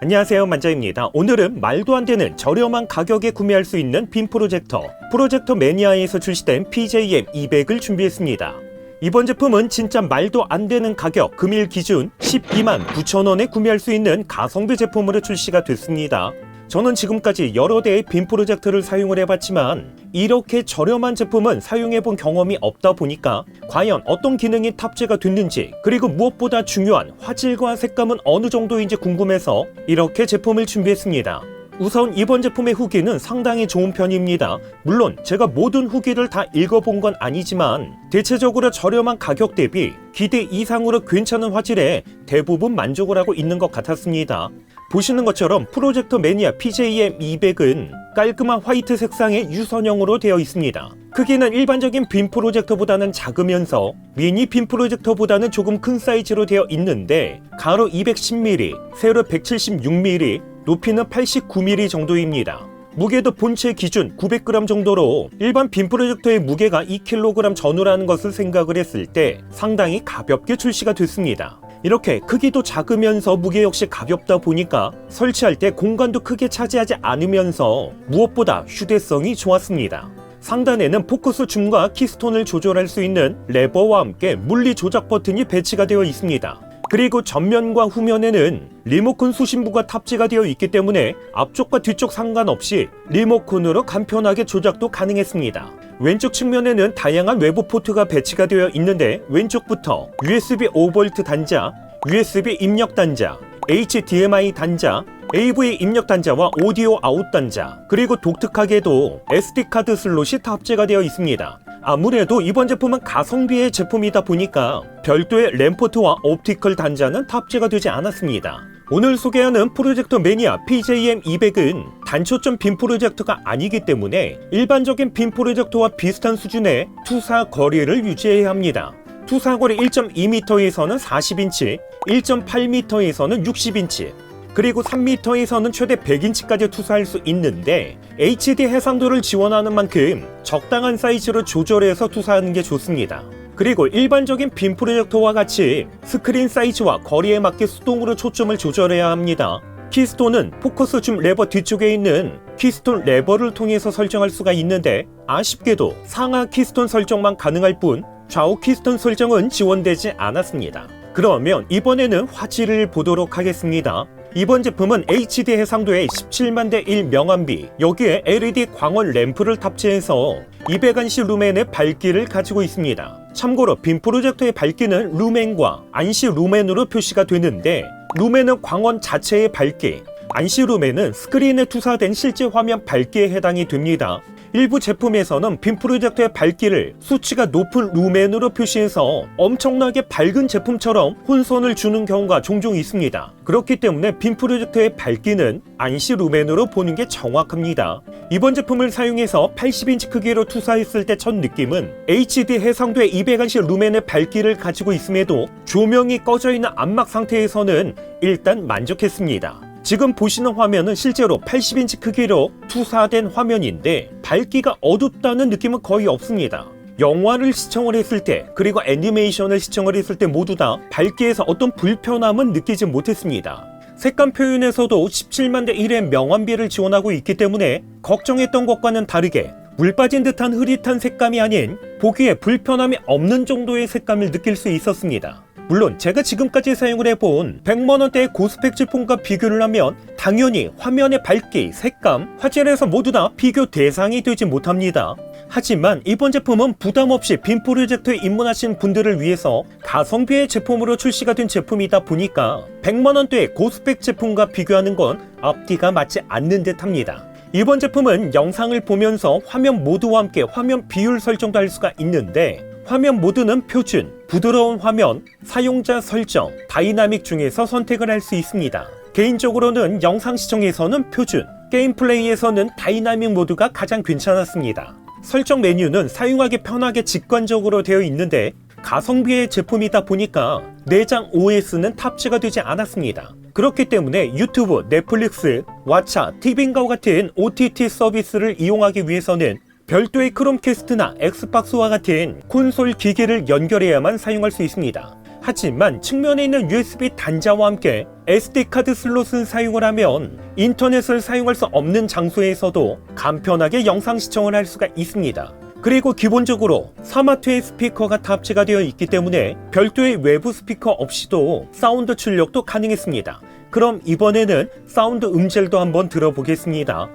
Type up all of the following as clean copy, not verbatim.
안녕하세요, 만자입니다. 오늘은 말도 안 되는 저렴한 가격에 구매할 수 있는 빔 프로젝터 매니아에서 출시된 PJM200을 준비했습니다. 이번 제품은 진짜 말도 안 되는 가격, 금일 기준 12만 9천원에 구매할 수 있는 가성비 제품으로 출시가 됐습니다. 저는 지금까지 여러 대의 빔 프로젝터를 사용을 해봤지만 이렇게 저렴한 제품은 사용해본 경험이 없다 보니까 과연 어떤 기능이 탑재가 됐는지, 그리고 무엇보다 중요한 화질과 색감은 어느 정도인지 궁금해서 이렇게 제품을 준비했습니다. 우선 이번 제품의 후기는 상당히 좋은 편입니다. 물론 제가 모든 후기를 다 읽어본 건 아니지만 대체적으로 저렴한 가격 대비 기대 이상으로 괜찮은 화질에 대부분 만족을 하고 있는 것 같았습니다. 보시는 것처럼 프로젝터 매니아 PJM200은 깔끔한 화이트 색상의 유선형으로 되어 있습니다. 크기는 일반적인 빔 프로젝터보다는 작으면서 미니 빔 프로젝터보다는 조금 큰 사이즈로 되어 있는데 가로 210mm, 세로 176mm, 높이는 89mm 정도입니다. 무게도 본체 기준 900g 정도로 일반 빔 프로젝터의 무게가 2kg 전후라는 것을 생각을 했을 때 상당히 가볍게 출시가 됐습니다. 이렇게 크기도 작으면서 무게 역시 가볍다 보니까 설치할 때 공간도 크게 차지하지 않으면서 무엇보다 휴대성이 좋았습니다. 상단에는 포커스 줌과 키스톤을 조절할 수 있는 레버와 함께 물리 조작 버튼이 배치가 되어 있습니다. 그리고 전면과 후면에는 리모컨 수신부가 탑재가 되어 있기 때문에 앞쪽과 뒤쪽 상관없이 리모컨으로 간편하게 조작도 가능했습니다. 왼쪽 측면에는 다양한 외부 포트가 배치가 되어 있는데 왼쪽부터 USB 5V 단자, USB 입력 단자, HDMI 단자, AV 입력 단자와 오디오 아웃 단자, 그리고 독특하게도 SD카드 슬롯이 탑재가 되어 있습니다. 아무래도 이번 제품은 가성비의 제품이다 보니까 별도의 램포트와 옵티컬 단자는 탑재가 되지 않았습니다. 오늘 소개하는 프로젝터 매니아 PJM200은 단초점 빔 프로젝터가 아니기 때문에 일반적인 빔 프로젝터와 비슷한 수준의 투사 거리를 유지해야 합니다. 투사거리 1.2m에서는 40인치, 1.8m에서는 60인치, 그리고 3m에서는 최대 100인치까지 투사할 수 있는데 HD 해상도를 지원하는 만큼 적당한 사이즈로 조절해서 투사하는 게 좋습니다. 그리고 일반적인 빔 프로젝터와 같이 스크린 사이즈와 거리에 맞게 수동으로 초점을 조절해야 합니다. 키스톤은 포커스 줌 레버 뒤쪽에 있는 키스톤 레버를 통해서 설정할 수가 있는데 아쉽게도 상하 키스톤 설정만 가능할 뿐 좌우 키스톤 설정은 지원되지 않았습니다. 그러면 이번에는 화질을 보도록 하겠습니다. 이번 제품은 HD 해상도의 17만 대 1 명암비, 여기에 LED 광원 램프를 탑재해서 200안시 루멘의 밝기를 가지고 있습니다. 참고로 빔 프로젝터의 밝기는 루멘과 안시 루멘으로 표시가 되는데 루멘은 광원 자체의 밝기, 안시 루멘은 스크린에 투사된 실제 화면 밝기에 해당이 됩니다. 일부 제품에서는 빔 프로젝터의 밝기를 수치가 높은 루멘으로 표시해서 엄청나게 밝은 제품처럼 혼선을 주는 경우가 종종 있습니다. 그렇기 때문에 빔 프로젝터의 밝기는 안시 루멘으로 보는 게 정확합니다. 이번 제품을 사용해서 80인치 크기로 투사했을 때 첫 느낌은 HD 해상도의 200안시 루멘의 밝기를 가지고 있음에도 조명이 꺼져 있는 암막 상태에서는 일단 만족했습니다. 지금 보시는 화면은 실제로 80인치 크기로 투사된 화면인데 밝기가 어둡다는 느낌은 거의 없습니다. 영화를 시청을 했을 때 그리고 애니메이션을 시청을 했을 때 모두 다 밝기에서 어떤 불편함은 느끼지 못했습니다. 색감 표현에서도 17만 대 1의 명암비를 지원하고 있기 때문에 걱정했던 것과는 다르게 물 빠진 듯한 흐릿한 색감이 아닌 보기에 불편함이 없는 정도의 색감을 느낄 수 있었습니다. 물론 제가 지금까지 사용을 해본 100만원대의 고스펙 제품과 비교를 하면 당연히 화면의 밝기, 색감, 화질에서 모두 다 비교 대상이 되지 못합니다. 하지만 이번 제품은 부담없이 빔 프로젝터에 입문하신 분들을 위해서 가성비의 제품으로 출시가 된 제품이다 보니까 100만원대의 고스펙 제품과 비교하는 건 앞뒤가 맞지 않는 듯 합니다. 이번 제품은 영상을 보면서 화면 모드와 함께 화면 비율 설정도 할 수가 있는데 화면 모드는 표준, 부드러운 화면, 사용자 설정, 다이나믹 중에서 선택을 할 수 있습니다. 개인적으로는 영상 시청에서는 표준, 게임 플레이에서는 다이나믹 모드가 가장 괜찮았습니다. 설정 메뉴는 사용하기 편하게 직관적으로 되어 있는데 가성비의 제품이다 보니까 내장 OS는 탑재가 되지 않았습니다. 그렇기 때문에 유튜브, 넷플릭스, 왓챠, 티빙과 같은 OTT 서비스를 이용하기 위해서는 별도의 크롬캐스트나 엑스박스와 같은 콘솔 기기를 연결해야만 사용할 수 있습니다. 하지만 측면에 있는 USB 단자와 함께 SD카드 슬롯을 사용을 하면 인터넷을 사용할 수 없는 장소에서도 간편하게 영상 시청을 할 수가 있습니다. 그리고 기본적으로 스마트의 스피커가 탑재가 되어 있기 때문에 별도의 외부 스피커 없이도 사운드 출력도 가능했습니다. 그럼 이번에는 사운드 음질도 한번 들어보겠습니다.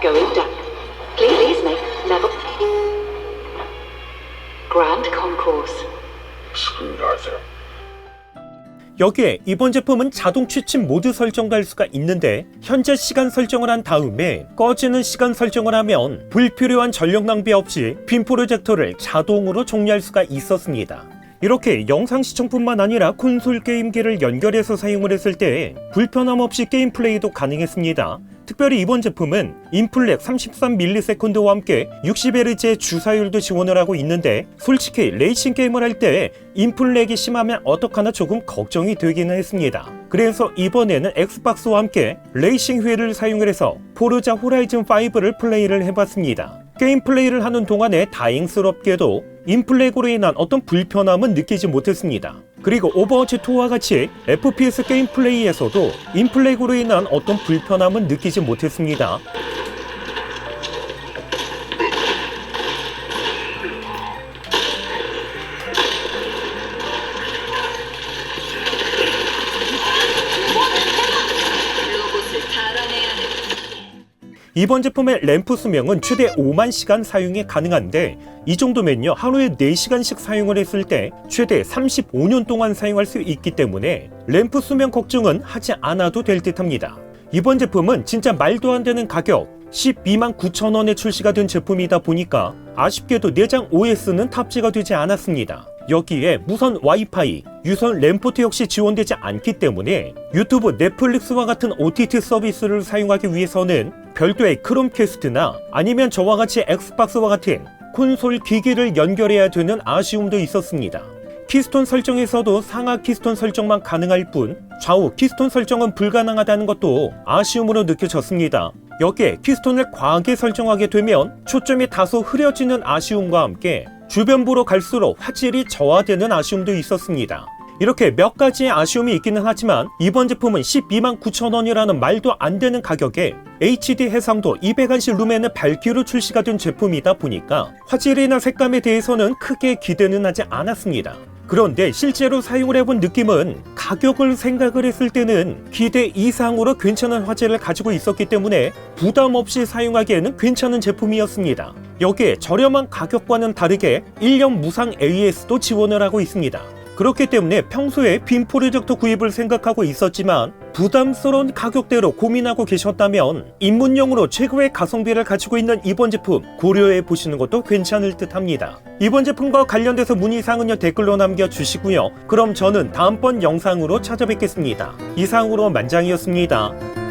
Going down. Please make level. Grand Concourse. Screwed, Arthur. 여기에 이번 제품은 자동 취침 모드 설정도 할 수가 있는데 현재 시간 설정을 한 다음에 꺼지는 시간 설정을 하면 불필요한 전력 낭비 없이 빔 프로젝터를 자동으로 종료할 수가 있었습니다. 이렇게 영상 시청뿐만 아니라 콘솔 게임기를 연결해서 사용을 했을 때 불편함 없이 게임 플레이도 가능했습니다. 특별히 이번 제품은 인플렉 33ms와 함께 60Hz의 주사율도 지원을 하고 있는데 솔직히 레이싱 게임을 할 때 인플렉이 심하면 어떡하나 조금 걱정이 되기는 했습니다. 그래서 이번에는 엑스박스와 함께 레이싱 휠을 사용을 해서 포르자 호라이즌 5를 플레이를 해봤습니다. 게임 플레이를 하는 동안에 다행스럽게도 인플렉으로 인한 어떤 불편함은 느끼지 못했습니다. 그리고 오버워치2와 같이 FPS 게임 플레이에서도 인플렉으로 인한 어떤 불편함은 느끼지 못했습니다. 이번 제품의 램프 수명은 최대 5만 시간 사용이 가능한데 이 정도면요 하루에 4시간씩 사용을 했을 때 최대 35년 동안 사용할 수 있기 때문에 램프 수명 걱정은 하지 않아도 될 듯합니다. 이번 제품은 진짜 말도 안 되는 가격 12만 9천 원에 출시가 된 제품이다 보니까 아쉽게도 내장 OS는 탑재가 되지 않았습니다. 여기에 무선 와이파이, 유선 램포트 역시 지원되지 않기 때문에 유튜브, 넷플릭스와 같은 OTT 서비스를 사용하기 위해서는 별도의 크롬캐스트나 아니면 저와 같이 엑스박스와 같은 콘솔 기기를 연결해야 되는 아쉬움도 있었습니다. 키스톤 설정에서도 상하 키스톤 설정만 가능할 뿐 좌우 키스톤 설정은 불가능하다는 것도 아쉬움으로 느껴졌습니다. 여기에 키스톤을 과하게 설정하게 되면 초점이 다소 흐려지는 아쉬움과 함께 주변부로 갈수록 화질이 저하되는 아쉬움도 있었습니다. 이렇게 몇 가지의 아쉬움이 있기는 하지만 이번 제품은 12만 9천 원이라는 말도 안 되는 가격에 HD 해상도 200안시 루멘의 밝기로 출시가 된 제품이다 보니까 화질이나 색감에 대해서는 크게 기대는 하지 않았습니다. 그런데 실제로 사용을 해본 느낌은 가격을 생각을 했을 때는 기대 이상으로 괜찮은 화질을 가지고 있었기 때문에 부담 없이 사용하기에는 괜찮은 제품이었습니다. 여기에 저렴한 가격과는 다르게 1년 무상 AS도 지원을 하고 있습니다. 그렇기 때문에 평소에 빔 프로젝터 구입을 생각하고 있었지만 부담스러운 가격대로 고민하고 계셨다면 입문용으로 최고의 가성비를 가지고 있는 이번 제품 고려해 보시는 것도 괜찮을 듯 합니다. 이번 제품과 관련돼서 문의사항은요 댓글로 남겨주시고요. 그럼 저는 다음번 영상으로 찾아뵙겠습니다. 이상으로 만장이었습니다.